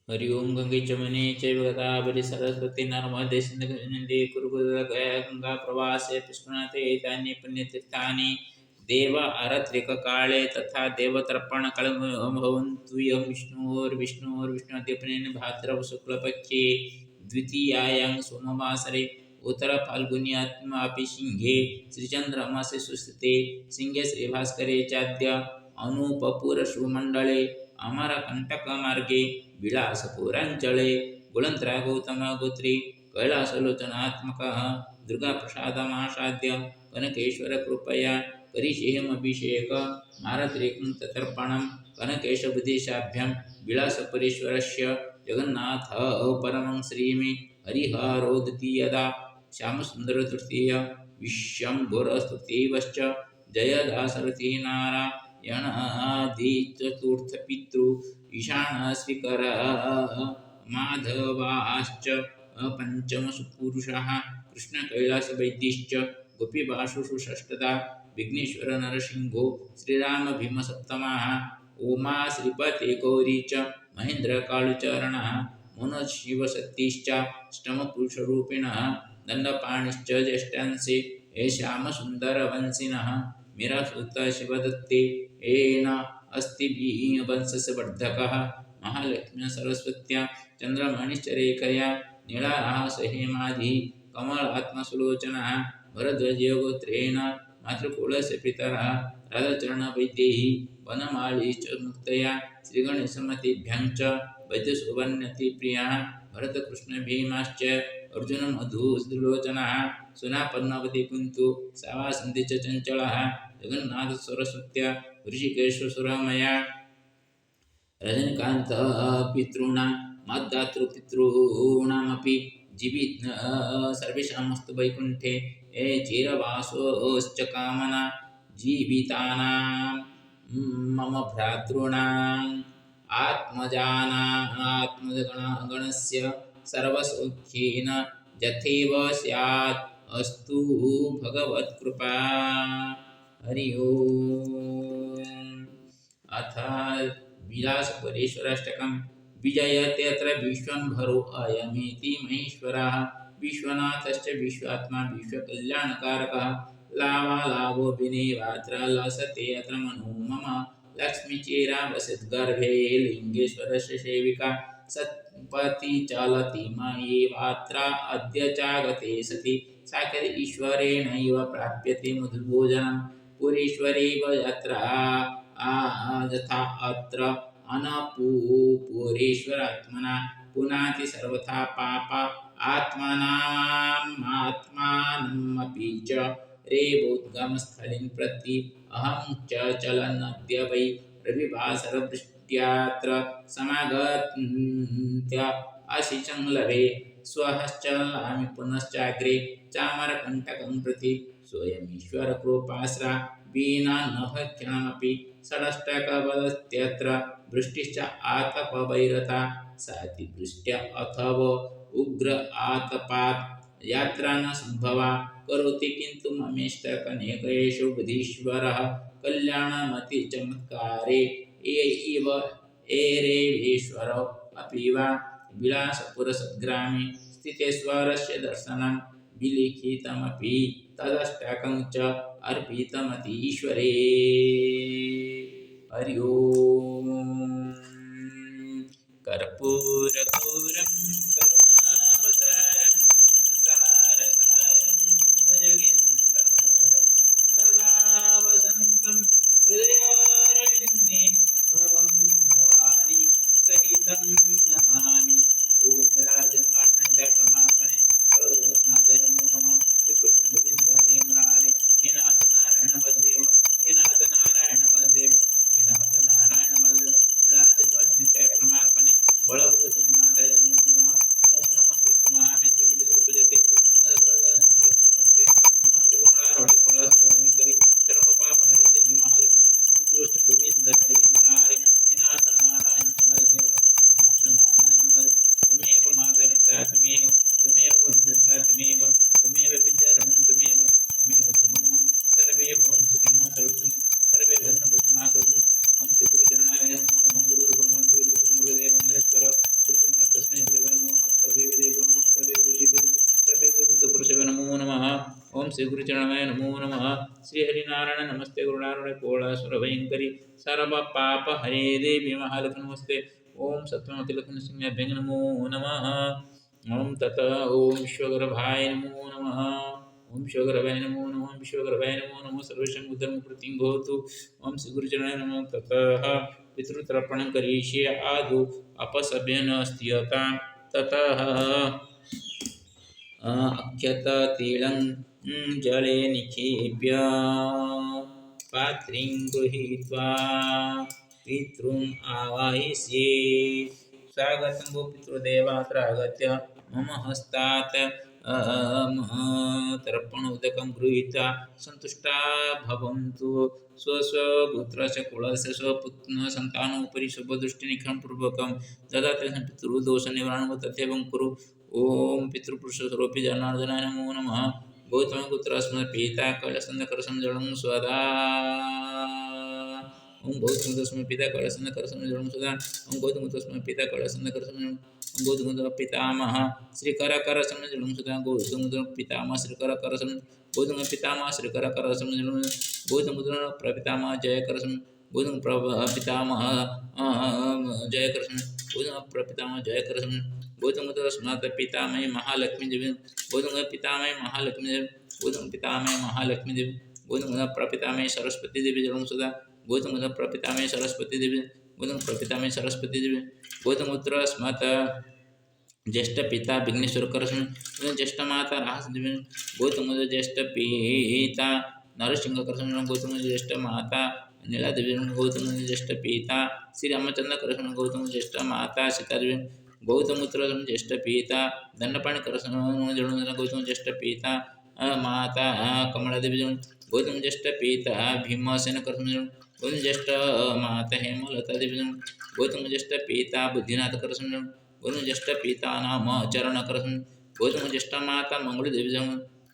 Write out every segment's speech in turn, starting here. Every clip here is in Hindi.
हरि ओम गंगे चमने चैव गोदावरी सरस्वती नर्मदे सिन्धु कुरुगुरुगया गंगा प्रवासे पुष्करते एतानि पुण्यतीर्थानि देव आरत्रिककाले तथा देवतर्पण भवन्तु यं विष्णोर्विष्णुदेवनेन भाद्रव शुक्लपक्षे द्वितीयायां सोमवासरे उत्तरफाल्गुन्यात्मापि सिंहे श्रीचन्द्रमासे सुस्थिते सिंहे श्रीभास्करे चाद्य अनुपपुरशुमण्डले अमरकण्टकमार्गे विलासपुराञ्चले गुलन्त्रा गौतमगोत्री कैलासलोचनात्मकः दुर्गाप्रसादमासाद्य कनकेश्वरकृपया करिष्येऽभिषेक मारत्रिकं ततर्पणं कनकेशबुद्धिशाभ्यां विलासपुरेश्वरस्य जगन्नाथः परमं श्रीमे हरिहरोदति यदा श्यामसुन्दरतृतीय विश्वम्भरस्तुतीवश्च जयदासरथि नारायणादिचतुर्थपितृ ईशानश्रीकर माधवाश्च पञ्चमसुपुरुषः कृष्णकैलासवैद्यश्च गोपीवासुषु षष्ठदा विघ्नेश्वर नरसिंहो श्रीरामभीमसप्तमः उमा श्रीपते गौरी च महेन्द्रकालुचरणः मनोशिवशक्तिश्च अष्टमपुरुषरूपिणः दण्डपाणिश्च ज्येष्ठांसि श्यामसुन्दरवंशिनः मीरासुतशिवदत्ते येन अस्ति वंशवर्धकः महालक्ष्म्या सरस्वत्या चन्द्रमणिश्चरेखया नीलाहासहेमाधिः कमलात्मसुलोचनः भरद्वाजगोत्रेण मातृकुलस्य पितरः राधाचरणवैद्यैः वनमाली च मुक्तया श्रीगणेशमतिभ्यां च वैद्यसुवर्णतिप्रियः भरतकृष्णभीमाश्च अर्जुनमधुसुलोचनः सुनापन्नवती कुन्तु सावासन्ति च चञ्चलः जगन्नाथसरस्वत्या ऋषिकेशसुरमया रजनीकान्तः पितॄणां मद्दातृपितॄणामपि जीवित सर्वेषामस्तु वैकुण्ठे चिरवासोश्च कामना जीवितानां मम भ्रातॄणाम् आत्मजानात्मगणस्य सर्वसौख्येन यथैव स्यात् अस्तु भगवत्कृपा। हरि ओम्। अथ विलासपुरेश्वराष्टकं विजयते अत्र विश्वम्भरो अयमेति महेश्वरः विश्वनाथश्च विश्वात्मा विश्वकल्याणकारकः लाभालाभो विनेवात्र लसते अत्र मनो मम लक्ष्मीचिरावसद्गर्भे लिङ्गेश्वरस्य सेविका सत्पति चलति मयेवात्र अद्य चागते सति साक्षात् ईश्वरेणैव प्राप्यते मधुभोजनं पुरेश्वरेव यत्र यथा अत्र अनपूपुरेश्वरात्मना पुनाति सर्वथा पाप आत्मानमपि च रेवोद्गमस्थलीं प्रति अहं च चलन्नद्य वै रविवासरवृष्ट्यात्र समागत्य अशिचंलभे स्वश्चलामि पुनश्चाग्रे चामरकण्टकं प्रति स्वयमीश्वरकृपाश्रा विना न भक्षणमपि षडष्टकवदत्यत्र वृष्टिश्च आतपवैरता सातिवृष्ट्या अथवा उग्र आतपात् यात्रा न सम्भवा करोति किन्तु ममेष्टकनेकेषु बुधीश्वरः कल्याणमति चमत्कारे एव एरेवेश्वरो अपि वा विलासपुरसद्ग्रामे स्थितेश्वरस्य दर्शनं विलिखितमपि तदष्टकं च अर्पितमति ईश्वरे। हरि ओम्। कर्पूरगौरं करुणावतारं संसारसारं भुजगेन्द्रहारं सदा वसन्तं हृदयारविन्दे भवं भवानी सहितं नमामि। ओम राजन्वाटनंदय परमात्मने भगवद्नाथाय नमो नमः। श्रीकृष्ण गोविंद हरे मुरारे हे नाथ नारायण वासुदेव हे नाथ नारायण वासुदेव हे नाथ नारायण वासुदेव। राजन्वाटनंदय परमात्मने भगवद्नाथाय नमो नमः। ओम नमस्ते महामे श्री विष्णु स्वरूपजते नमस्ते करुणारोढ़ कोलासुरभयंकरी सर्व पाप हरे देवी महालक्ष्मी। श्रीकृष्ण गोविंद हरे मुरारे हे नाथ नारायण वासुदेव हे नाथ नारायण वासुदेव। तमेव मातरिता तमेव वन्दता तमेव विद्यारमणं तमेव धर्मं सर्वे भवन्तु सुखिनः सर्वे भद्रं पश्यन्तु मा करोतु। ओम श्री गुरुचरणाय नमो नमः। गुरुर्ब्रह्मा गुरुर्विष्णुः गुरुर्देवो महेश्वरः श्री गुरुचरणाय नमो नमः। श्री हरिनारायण नमस्ते गुरुनारायण कोलासुर भयंकरी सर्व पाप हरे देवी महालक्ष्मी नमस्ते। ओम सत्यवती लक्ष्मी सिंह नमो नमः। ओम ततः ओम विश्वगर्भाय नमो नमः। ओम विश्वगर्भाय नमो नमः। विश्वगर्भाय नमो नमः। सर्वेषां बुद्धं प्रतिं भवतु। ओम श्री गुरुचरणाय नमः। ततः पितृतर्पणं करिष्ये आदौ अपसभ्यनस्त्यता ततः अक्षततिलं जले निक्षेप्य पात्रीं गृहीत्वा पितॄन् आवाहयिष्ये। स्वागतं भो पितृदेवात्र आगत्य मम हस्तात् तर्पणोदकं गृहीत्वा सन्तुष्टा भवन्तु। स्वस्वपुत्रस्य कुलस्य स्वपुत्रसन्तानोपरि शुभदृष्टिनिखरणपूर्वकं ददाति पितृदोषनिवारणं तथैवं कुरु। ओम पितृपुरुषस्वरूपी जनार्दनाय नमो नमः। गौतमपुत्रस्मत् पिता कैलासनकरसंजलं स्वदा। ओम गौतमपुत्रस्मत् पिता कैलासनकरसंजलं स्वदा। ओम गौतमपुत्रस्मत् पिता कैलासनकरसंजलं ओम गौतमपुत्र पितामह श्रीकरकरसंजलं स्वदा। गौतमपुत्र पितामह श्रीकरकरसं गौतम पितामह श्रीकरकरसंजलं गौतमपुत्र प्रपितामह जयकरसं गौतम पितामह जयकरसं गौतम प्रपितामह जयकरसं गौतमपुत्र स्मृत पितामही महालक्ष्मी देवी गौतम पितामही महालक्ष्मी देवी गौतम पितामही महालक्ष्मी देवी गौतम प्रपितामही सरस्वती देवी जन्म सदा गौतम प्रपितामही सरस्वती देवी गौतम प्रपितामही सरस्वती देवी गौतमपुत्र स्मृत ज्येष्ठ पिता विघ्नेश्वर करसम ज्येष्ठ माता रास देवी गौतम ज्येष्ठ पिता नरसिंह करसम गौतम ज्येष्ठ माता नीला देवी गौतम ज्येष्ठ पिता श्री रामचंद्र करसम गौतम ज्येष्ठ माता सीता देवी गौतमपुत्र ज्येष्ठ पिता दंडपाणि करसम गौतम ज्येष्ठ पिता माता कमलादेवी गौतम ज्येष्ठ पिता भीमसेन करसम गौतम ज्येष्ठ माता हेमलता देवी गौतम ज्येष्ठ पिता बुद्धिनाथ करसम गौतम ज्येष्ठ पिता नाम चरण करसम गौतम ज्येष्ठ माता मंगल देवी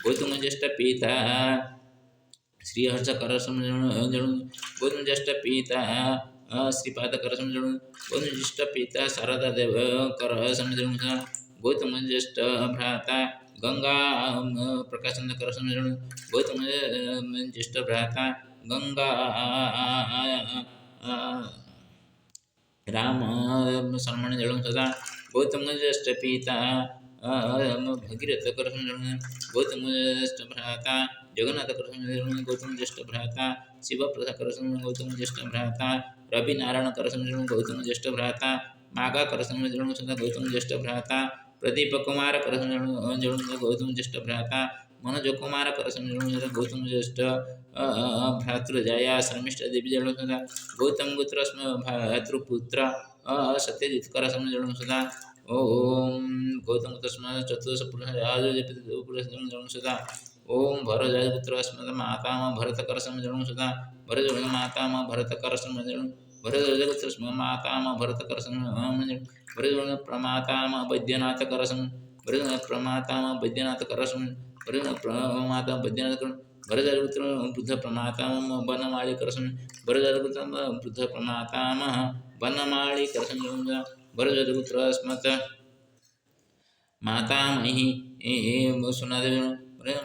गौतम ज्येष्ठ पिता श्रीहर्ष करसम गौतम ज्येष्ठ पिता श्रीपाद करसम गौतम ज्येष्ठ पिता शारदा देव करसम गौतम ज्येष्ठ भ्राता गंगा प्रकाशन करसम गौतम ज्येष्ठ भ्राता गंगा राम शर्मण जलम सदा गौतम ज्येष्ठ पिता भगीरथ करसम गौतम ज्येष्ठ भ्राता जगन्नाथ करसम गौतम ज्येष्ठ भ्राता शिवप्रसाद करसम गौतम ज्येष्ठ भ्राता रवि नारायण करसम गौतम ज्येष्ठ भ्राता मागा करसम सदा गौतम ज्येष्ठ भ्राता प्रदीप कुमार करसम गौतम ज्येष्ठ भ्राता मनोज कुमार करसम गौतम ज्येष्ठ भ्रातृजया शर्मिष्ठ देवी जल सदा गौतम गोत्र भ्रातृपुत्र सत्यजित करसम सदा ओम गौतम तस्म चतुर्दश पुरुष सदा ओम भरतपुत्र स्मृत माता भरत करसम सदा भरत माता भरत करसम भरत माता भरत करसम भरत प्रमाता वैद्यनाथ करसम भरत प्रमाता वैद्यनाथ करसम भरत प्रमाता वैद्यनाथ भरतपुत्र बुद्ध प्रमाता बनमाली करसम भरतपुत्र बुद्ध प्रमाता बनमाली करसम भरतपुत्र स्मृत माता मही सुनादेवी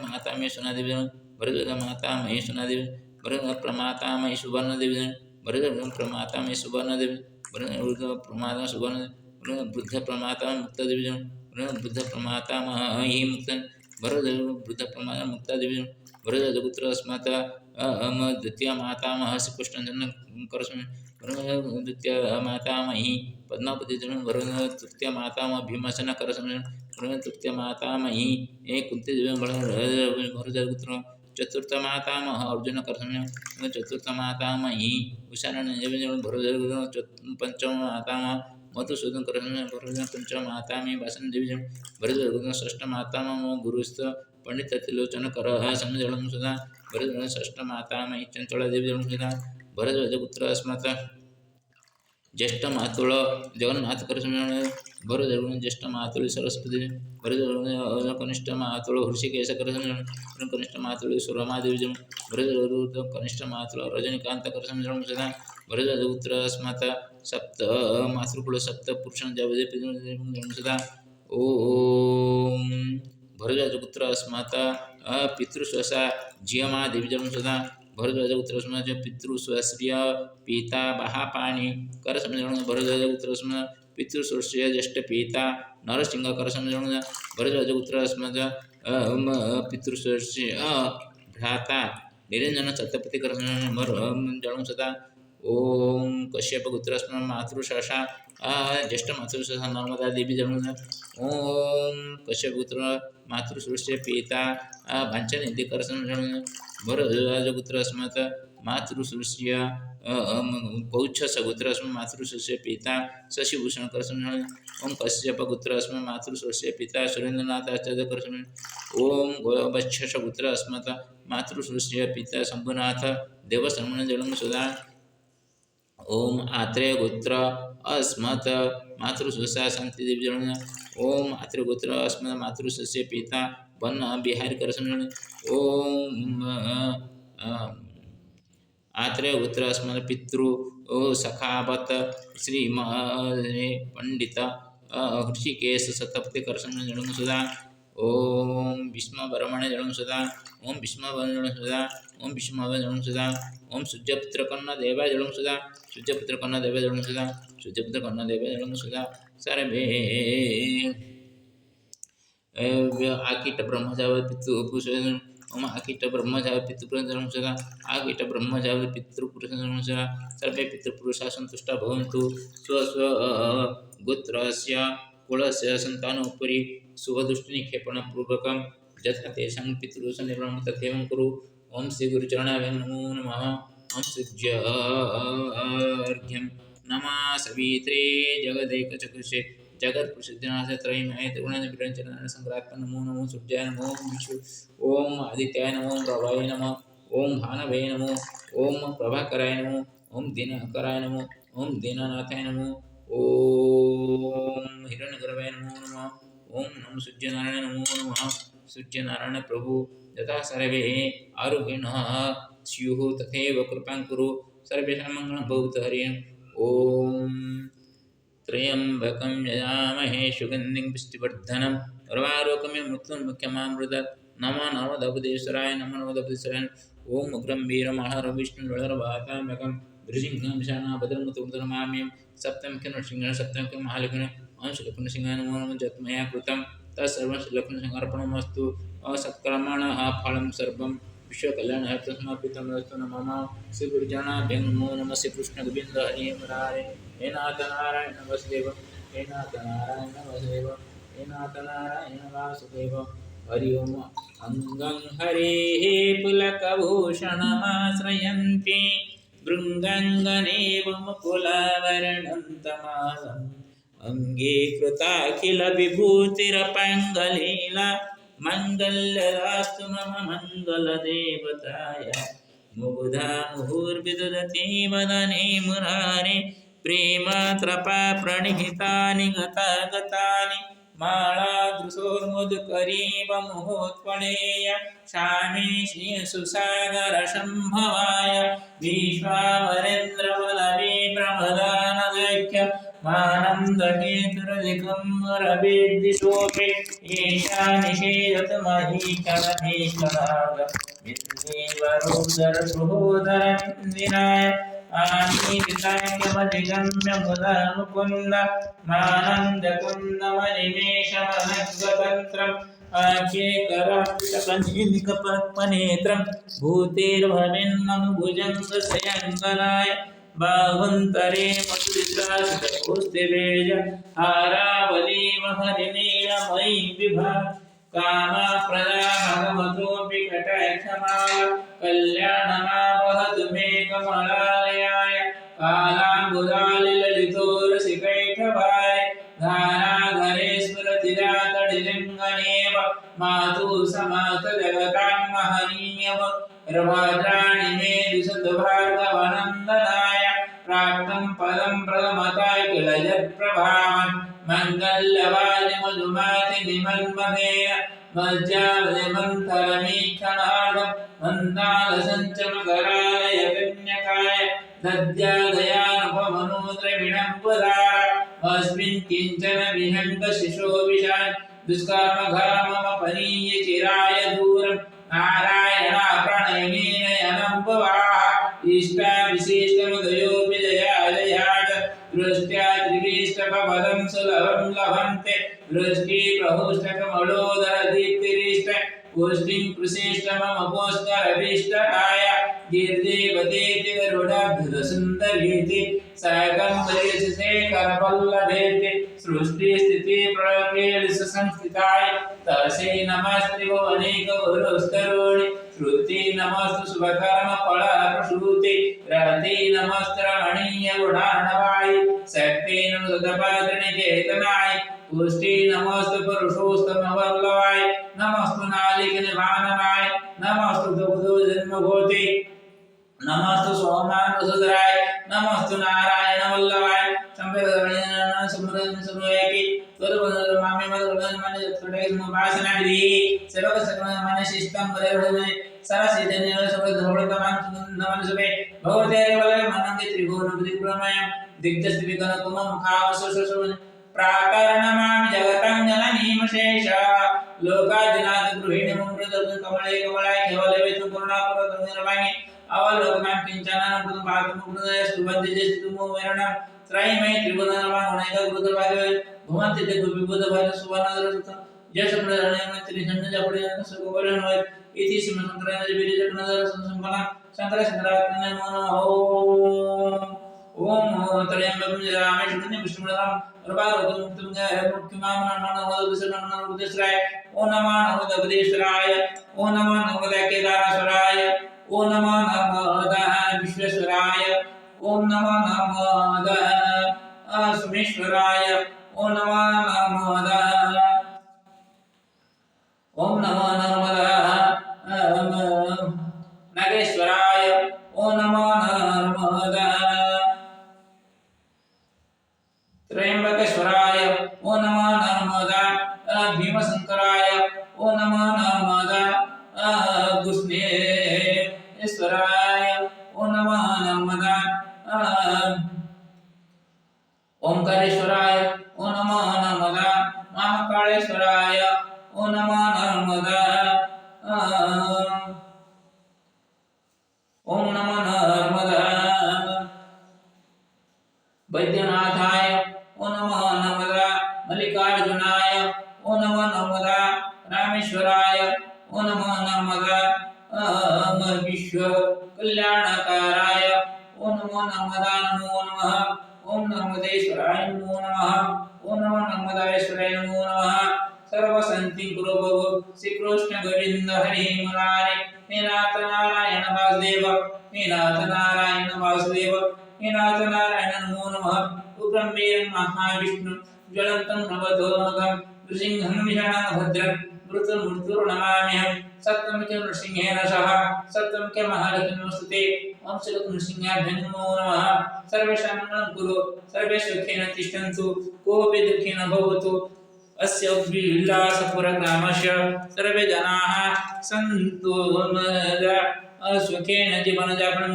माता में सुनादेवी भरत माता मही सुनादेवी भरत प्रमाता मही सुवर्ण देवी भरत प्रमाता में सुवर्ण देवी भरत प्रमाता सुवर्ण बुद्ध प्रमाता मुक्त देवी बुद्ध प्रमाता मही मुक्त भरत बुद्ध प्रमाता मुक्ता देवी भरत पुत्र स्मृत द्वितीय माता श्री कृष्ण करसम द्वितीय माता मही पद्मावती भरत तृतीय माता भीमसेन करसम तृतीय माता मही कुंती देवी भरत पुत्र चतुर्थ माता अर्जुन करसम चतुर्थ माता मही उषारण देवी भरत पंचम माता मधुसूदन करसम भरत पंचम माता में वासन देवी भरत षष्ठ माता गुरुस्थ पंडित त्रिलोचन कर समझम सदा भरत षष्ठ माता मही चंचला देवी सदा भरत पुत्र स्मृत ज्येष्ठ मातुल जगन्नाथ करसम भरत ज्येष्ठ मातुल सरस्वती भरत कनिष्ठ मातुल हृषिकेश करसम कनिष्ठ मातुल सुरमादेवी भरत कनिष्ठ मातुल रजनीकांत करसम सदा भरत पुत्र स्मृत सप्त मातृकुल सप्त पुरुषं सदा ओम भरत पुत्र स्मृत पितृस्वसा जियमा देवीजलं सदा भरद्वाज उत्तरस्म पितृस्वस्य पिता बहापाणि करसमजन भरद्वाज उत्तरस्म पितृस्वस्य ज्येष्ठ पिता नरसिंह करसमजन भरद्वाज उत्तरस्म पितृस्वस्य भ्राता निरंजन सत्यपति करसमजन सदा ओम कश्यप पुत्रस्म मातृशा ज्येष्ठ मातृशा नर्मदा देवी जन्म ओम कश्यप पुत्र मातृश्रेष्ठ पिता भांचनिधि करसन भरद्वाजपुत्र अस्मत् मातृश्रेष्ठ पौच्छसपुत्र अस्म मातृश्रेष्ठ पिता शशिभूषण करसन ओम कश्यप पुत्र अस्म मातृश्रेष्ठ पिता सुरेंद्रनाथ आचार्य करसन ओम वत्सपुत्र अस्मत् मातृश्रेष्ठ पिता शंभुनाथ देवशर्मण जलम सुधा ओम आत्रेय गोत्र अस्मत् मातृश्रेष्ठ शांति देवी जन ओम आत्रेय गोत्र अस्मत् मातृश्रेष्ठ पिता वन बिहारी करसन ओम आत्रेय गोत्र अस्मत् पितृ सखावत श्री पंडित ऋषिकेश सतपति करसन जन सुधा ओम भीष्म ब्रह्मण जन सुधा ओम भीष्म जन सुधा ओम भीष्म जन सुधा ओम सूर्यपुत्र कर्ण देवा जलम सुधा सूर्यपुत्र कर्ण देवा जलम सुधा सूर्यपुत्र कर्ण देवा जलम सुधा सर्वे आकीट ब्रह्मजाव पितृपुरुष ओम आकीट ब्रह्मजाव पितृपुरुष जलम सुधा आकीट ब्रह्मजाव पितृपुरुष जलम सुधा सर्वे पितृपुरुषा संतुष्टा भवन्तु स्वस्व गोत्रस्य कुलस्य सन्तानोपरि शुभदृष्टिनिक्षेपणपूर्वकं यथा तेषां पितृदोष निर्वहणं तथैवं कुरु ओम श्री गुरुचरणाय नमो नमः ओम सूर्यार्घ्यं नमः सवित्रे जगदेकचक्षुषे जगत्प्रसिद्धनाथ त्रयीमय त्रिगुणान्वितञ्चनारायण संग्रात्मन नमो नमो सूर्याय नमो विष्णु ओम आदित्याय नमो प्रभाय नमः ओम भानवे नमो ओम प्रभाकराय नमो ओम दिनकराय नमो ओम दीननाथाय नमो ओम हिरण्यगर्भाय नमो नमः ओम नमो सूर्यनारायण नमो नमः सूर्यनारायण प्रभु यथा सर्वे आरोग्यिणः स्युः तथैव कृपां कुरु सर्वेषां मङ्गलं भवतु हरि ओम त्र्यम्बकं यजामहे सुगन्धिं पुष्टिवर्धनम् उर्वारुकमिव मृत्युर्मुख्यमामृतात् नमो नर्मदेश्वराय नमो नर्मदेश्वराय ओम उग्रं वीरमहर विष्णुर्वाताम्यकं भृसिंहं भद्रमुतुर्दरमाम्यं सप्तमुखं नृसिंहं सप्तमुखं महालक्ष्मीं ओम श्रीलक्ष्मीसिंहाय नमो नमः जत्मया कृतं तत्सर्वं श्रीलक्ष्मीसिंहार्पणमस्तु असत्कर्मणः फलं सर्वं विश्वकल्याणार्थं समर्पितमस्तु नमः श्री गुरुजनाभ्यो नमो नमः श्री कृष्ण गोविंद हरि मुरारे हे नाथ नारायण वसुदेव हे नाथ नारायण वसुदेव हे नाथ नारायण वासुदेव हरि ओम अंगं हरेः पुलकभूषणमाश्रयन्ति भृङ्गङ्गनेव मुकुलवर्णं तमालम् अंगीकृताखिल विभूतिरपङ्गलीला मङ्गल्यदास्तु मम मङ्गलदेवताय मुग्धा मुहुर्विदधति वदने मुरारे प्रेमत्रपा प्रणिहितानि गतागतानि मालादृशोर्मुदकरीव मुहोत्पलेय क्षामे श्रीयसुसागरसम्भवाय विश्वावरेन्द्रवलवे प्रमदानदैक्य मानन्दहेतुरधिकं रवेद्दिशोऽपि येषा निषेधतमहीकरणेकनाद विद्येवरोदरसुहोदरमिन्दिराय आनीतिसाङ्गमधिगम्य मुदा मुकुन्द मानन्दकुन्दमनिमेषमनद्वतन्त्रम् आख्येकराष्टकनिकपद्मनेत्रं भूतेर्भवेन्मम भुजङ्गशयङ्कराय बाहुन्तरे मधुरितास्तेज हारावली महरिनीलमयी विभा कामप्रदा भगवतोऽपि कटाक्षमा कल्याणमावहतु मे कमलालयाय कालाम्बुदालिललितोरसिकैठवाय धाराधरे स्फुरतिरातडिलिङ्गनेव मातु समात जगतां महनीयव रभाद्राणि मे दिशतु भार्गवनन्दनाय प्राप्तं पदं प्रदमताय किल यत्प्रभावन् मङ्गल्यवादि मधुमाति निमन्मधेय मज्जावलिमन्तरमीक्षणार्धं मन्दालसञ्चमकरालय कन्यकाय दद्यादयानुभवनो द्रविणं पुरार अस्मिन् किञ्चन विहङ्गशिशो विशान् दुष्कर्म घर्मम पनीय चिराय दूरम नारायण प्रणयनेन अनम्भवाः इष्टा विशिष्टमुदयोऽपि जया जयाच दृष्ट्या त्रिविष्टपदं सुलभं लभन्ते दृष्टि प्रहुष्टकमलोदर दीप्तिरिष्ट पुष्टिं प्रशिष्टमपोष्टरभीष्टकाय गिर्देवतेति गरुडाभ्युदसुन्दरीति सकम्बरीशेखरवल्लभेति सृष्टिस्थितिप्रलयकेलिसंस्थिताय तस्यै नमस्ते भुवनेकगुरुस्तरुणि श्रुति नमस्तु शुभकर्मफलप्रसूते रहते नमस्त्रमणीय गुणार्णवाय शक्ति नमो सदपात्रिनिकेतनाय पुष्टि नमस्तु पुरुषोत्तमवल्लभाय नमस्तु नालिकनिभाननाय नमस्तु दुग्धो जन्मभूते नमस्तु सोमानवसुधराय नमस्तु नारायण वल्लभाय संवेदन समृद्धि समयकी तोरबनमामे मदन मन थोड़े मुभासना दी सेवक सकल मन शिष्टम बरेड़े सरसिद्धि सब धोड़तमान नमन सुबे भगवते वल्लभ मनंगे त्रिभुवन त्रिपुरमय दिग्धस्त्रिविकन कुम मुखावसुसु प्राकरणमामि जगतं जननीमशेष लोकादिनाथ गृहिणी मुमृतं कमले कमलाय केवले वेतु करुणापुरतं निर्वाणि अवलोकनं किंचनं कृतं भागमुग्नदय सुबन्धिजस्तुमो वरणं त्रयमय त्रिभुवनर्वाण गुणैक गुरुदभागे भवन्ति ते विबुधभाग सुवर्णदरसुतं यशप्रदरणमैत्री संजपडेन सुगोवरणवै इति श्रीमन्त्रराज विरजकनदर संसंपन्नं शंकर शंकरात्मने नमो नमः ओम त्र्यंबकं जरामहे शरण्यं विष्णुपदं प्रभावतं मुक्तं ज्ञानमुक्तिमामनमनोदविसर्णनमुद्दिश्राय ओम नमः नमोदगदेश्वराय ओम नमः नमोदकेदारेश्वराय ओम नमः नमोदः विश्वेश्वराय ओम नमः नमोदः सोमेश्वराय ओम नमः नमोदः ओम नमो नर्मदः नागेश्वराय ओम नमो नर्मदः त्र्यंबकेश्वराय ओम नमो नर्मदा भीमशंकराय ओम नमो नर्मदा गुष्णेश्वराय ओम नमो नर्मदा ओंकारेश्वराय ओम नमो नर्मदा महाकालेश्वराय ओम नमो नर्मदा ओम नमो नर्मदा वैद्यनाथाय ओम नमो नर्मदा मल्लिकार्जुनाय ओम नमो नर्मदा रामेश्वराय ओम नमो नर्मदा विश्व कल्याणकाराय ओम नमो नर्मदा नमो नमः ओम नर्मदेश्वराय नमो नमः ओम नमो नर्मदाश्वराय नमो नमः सर्वसंति गुरु भगो श्री कृष्ण गोविंद हरि मुरारे हे नाथ नारायण वासुदेव हे नाथ नारायण वासुदेव हे नाथ नारायण नमो नमः उग्रं वीरं महाविष्णु ज्वलन्तं नवदोमुखं नृसिंहं विषाणं भद्रं मृत्युर्नमाम्यहं सत्यं च नृसिंहेन सह सत्यं च महालक्ष्मीस्तुते ओम श्री नृसिंहाभ्यां नमो नमः सर्वेषां मङ्गलं कुरु सर्वे सुखेन तिष्ठन्तु कोऽपि दुःखी न भवतु अस्य विलासपुरग्रामस्य सर्वे जनाः सन्तु सुखेन जीवनयापनं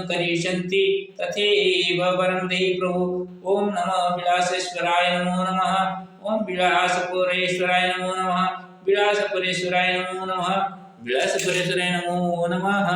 करिष्यन्ति तथैव वरं देहि प्रभु ओम नमो विलासेश्वराय नमो नमः ओम विलासपुरेश्वराय नमो नमः विलासपुरेश्वराय नमो नमः विलासपुरेश्वराय नमो नमः।